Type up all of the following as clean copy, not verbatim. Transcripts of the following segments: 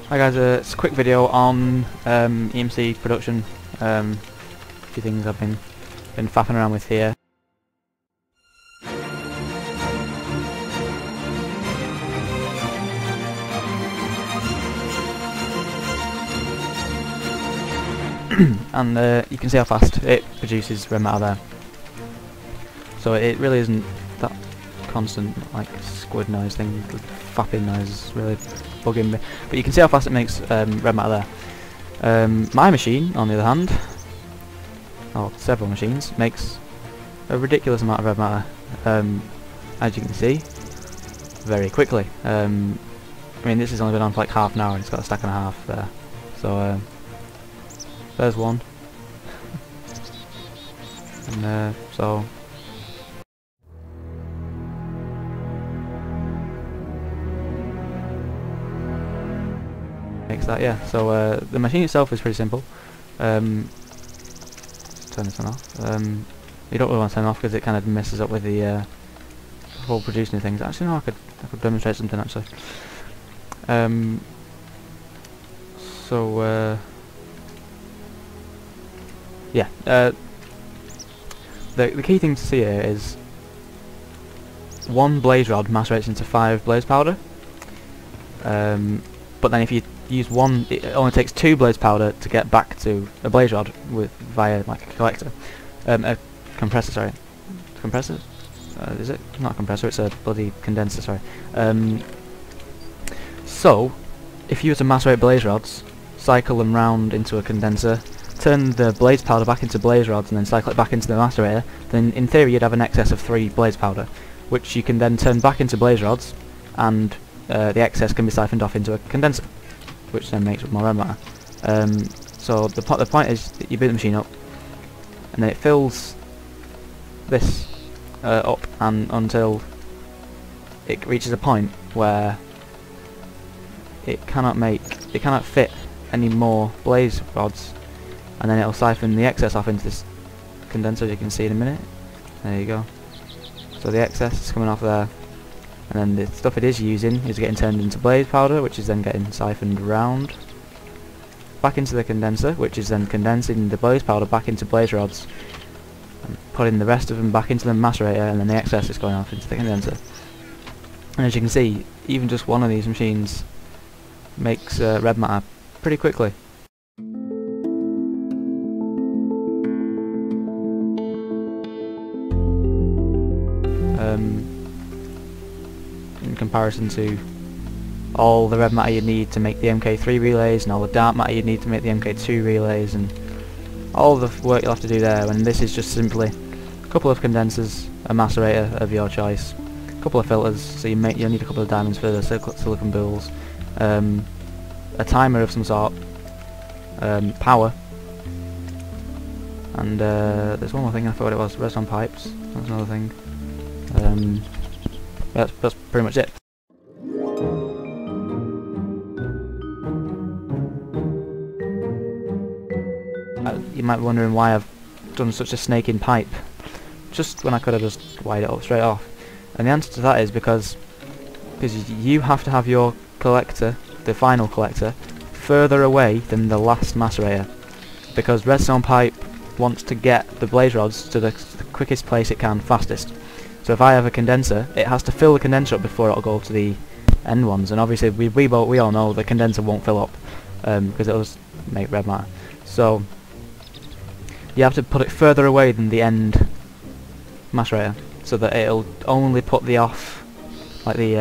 Hi guys, it's a quick video on EMC production. A few things I've been faffing around with here. And you can see how fast it produces redmatter there. So it really isn't that constant, like squid noise thing, the fapping noise is really bugging me. But you can see how fast it makes redmatter there. My machine, on the other hand, or several machines, makes a ridiculous amount of redmatter. As you can see, very quickly. I mean, this has only been on for like half an hour and it's got a stack and a half there. So there's one. And so makes that, yeah. So the machine itself is pretty simple. Let's turn this one off. You don't really want to turn it off because it kind of messes up with the whole producing things. Actually, no, I could demonstrate something actually. Yeah. The key thing to see here is one blaze rod macerates into 5 blaze powder. But then if you use one, it only takes 2 blaze powder to get back to a blaze rod via like a collector, a compressor. Sorry, compressor. Is it not a compressor? It's a bloody condenser. Sorry. So if you were to macerate blaze rods, cycle them round into a condenser, turn the blaze powder back into blaze rods, and then cycle it back into the macerator, then in theory you'd have an excess of 3 blaze powder, which you can then turn back into blaze rods, and the excess can be siphoned off into a condenser, which then makes more redmatter. So the point is that you boot the machine up, and then it fills this up, and until it reaches a point where it cannot fit any more blaze rods, and then it'll siphon the excess off into this condenser, as you can see in a minute. There you go. So the excess is coming off there, and then the stuff it is using is getting turned into blaze powder, which is then getting siphoned round back into the condenser, which is then condensing the blaze powder back into blaze rods and putting the rest of them back into the macerator, and then the excess is going off into the condenser. And as you can see, even just one of these machines makes redmatter pretty quickly. In comparison to all the redmatter you'd need to make the MK3 relays, and all the dark matter you'd need to make the MK2 relays, and all the work you'll have to do there, when this is just simply a couple of condensers, a macerator of your choice, a couple of filters, so you'll need a couple of diamonds for the silicon boules, a timer of some sort, power, and there's one more thing, I forgot what it was, redstone pipes, that's another thing. That's pretty much it. You might be wondering why I've done such a snake in pipe, just when I could have just wired it up straight off. And the answer to that is because you have to have your collector, the final collector, further away than the last macerator, because redstone pipe wants to get the blaze rods to the quickest place it can fastest. So if I have a condenser, it has to fill the condenser up before it'll go to the end ones, and obviously we all know the condenser won't fill up because it'll just make redmatter. So you have to put it further away than the end macerator, so that it'll only put the off, like the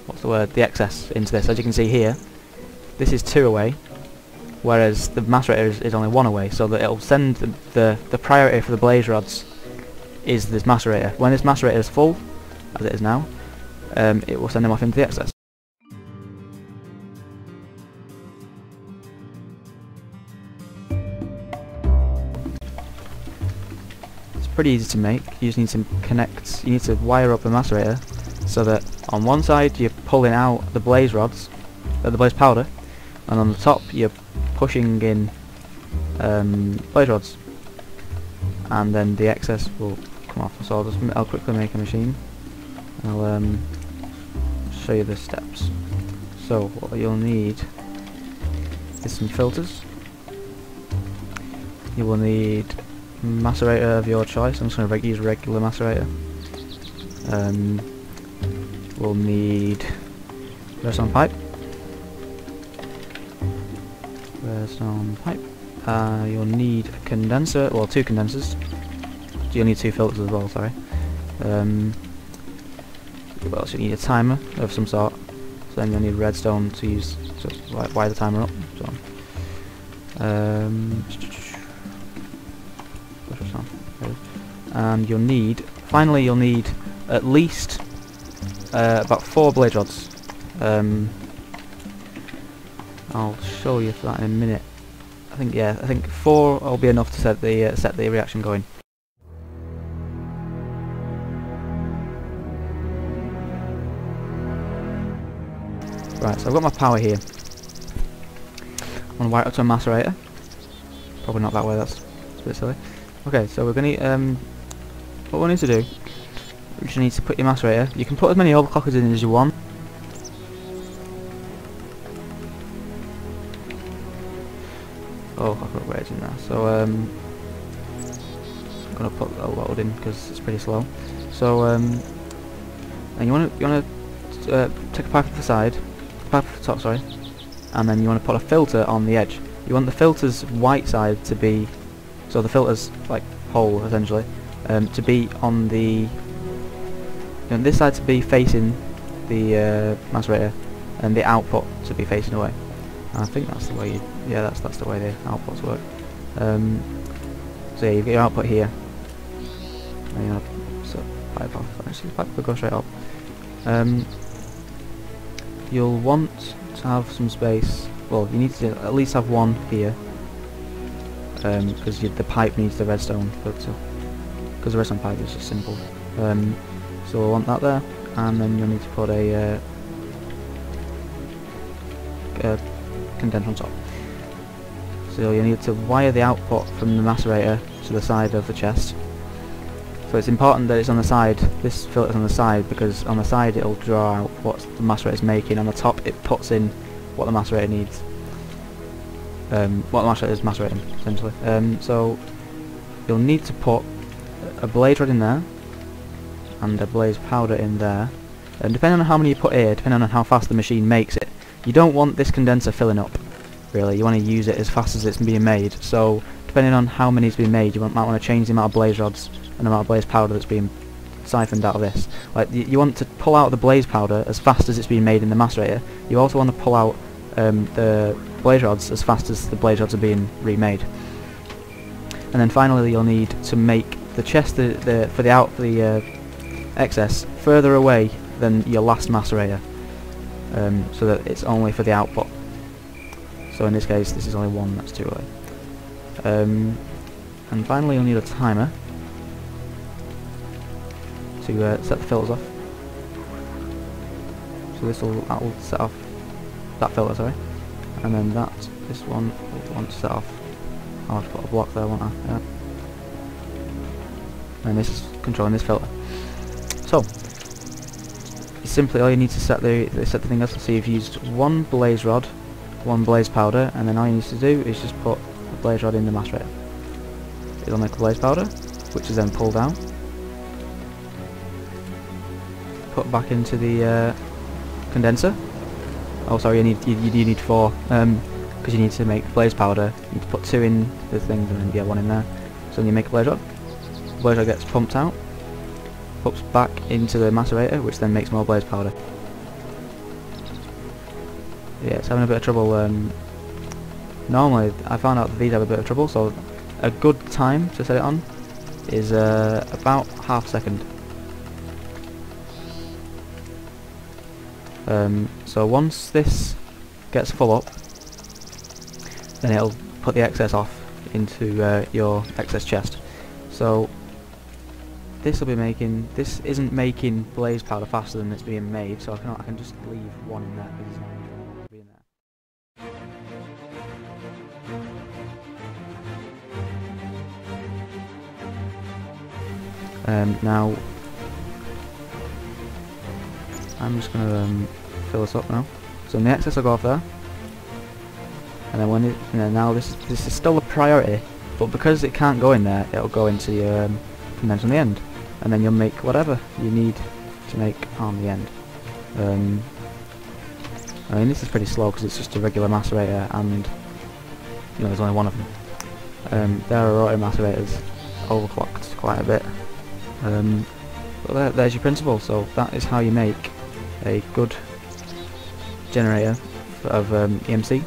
the excess into this. As you can see here, this is 2 away, whereas the macerator is only 1 away, so that it'll send the priority for the blaze rods is this macerator. When this macerator is full, as it is now, it will send them off into the excess. It's pretty easy to make. You just need to you need to wire up the macerator so that on one side you're pulling out the blaze rods, the blaze powder, and on the top you're pushing in blaze rods, and then the excess will come off. So I'll quickly make a machine, and I'll show you the steps. So what you'll need is some filters. You will need macerator of your choice. I'm just going to use regular macerator. We'll need redstone pipe. Redstone pipe. You'll need a condenser, well, 2 condensers. You'll need 2 filters as well, sorry. What else? You need a timer of some sort. So then you'll need redstone to use to wire the timer up. So, and finally you'll need at least about 4 blaze rods. I'll show you for that in a minute. I think 4 will be enough to set the reaction going. Right, so I've got my power here. I'm gonna wire it up to a macerator. Probably not that way. That's a bit silly. Okay, so we're gonna what we need to do. We just need to put your macerator. You can put as many overclockers in as you want. Overclocker upgrades in there. So I'm gonna put a load in because it's pretty slow. So and you wanna take a pipe off the side, pipe off the top, sorry, and then you want to put a filter on the edge. You want the filter's white side to be, so the filter's like hole essentially, to be on the, this side to be facing the macerator, and the output to be facing away. And I think that's the way that's the way the outputs work. So yeah, you get your output here, and you pipe off. Actually, the pipe could go straight up. You'll want to have some space. Well, you need to at least have one here, because the pipe needs the redstone filter. Because the redstone pipe is just simple. So we'll want that there, and then you'll need to put a condenser on top. So you need to wire the output from the macerator to the side of the chest. So it's important that it's on the side, this filter's on the side, because on the side it'll draw out what the macerator's making, on the top it puts in what the macerator needs. What the macerator is macerating, essentially. So you'll need to put a blaze rod in there, and a blaze powder in there, and depending on how many you put here, depending on how fast the machine makes it, you don't want this condenser filling up, really. You want to use it as fast as it's being made, so depending on how many is being made, you might want to change the amount of blaze rods and the amount of blaze powder that's being siphoned out of this. Like, you want to pull out the blaze powder as fast as it's being made in the macerator. You also want to pull out the blaze rods as fast as the blaze rods are being remade. And then finally you'll need to make the chest for the excess further away than your last macerator, so that it's only for the output. So in this case this is only one that's too early. And finally you'll need a timer to set the filters off. So that will set off that filter, sorry, and then this one will want to set off. I'll have to put a block there, won't I? Yeah. And this is controlling this filter. So simply all you need to set the thing up. So you've used one blaze rod, one blaze powder, and then all you need to do is just put a blaze rod in the macerator. It'll make a blaze powder, which is then pulled out, put back into the condenser. Oh, sorry, you need 4, because you need to make blaze powder. You need to put 2 in the things and then 1 in there. So then you make a blaze rod. The blaze rod gets pumped out, pumps back into the macerator, which then makes more blaze powder. Yeah, it's having a bit of trouble. Normally, I found out that these have a bit of trouble, so a good time to set it on is about half a second. So once this gets full up, then it'll put the excess off into your excess chest. So this isn't making blaze powder faster than it's being made, so I can just leave 1 in there because it's not going to be in there. Now I'm just going to fill this up now. So the excess will go off there. And then when now this is still a priority, but because it can't go in there, it'll go into your condenser on the end, and then you'll make whatever you need to make on the end. I mean, this is pretty slow because it's just a regular macerator, and you know there's only one of them. There are rotary macerators, overclocked quite a bit. But there's your principle. So that is how you make a good generator of EMC.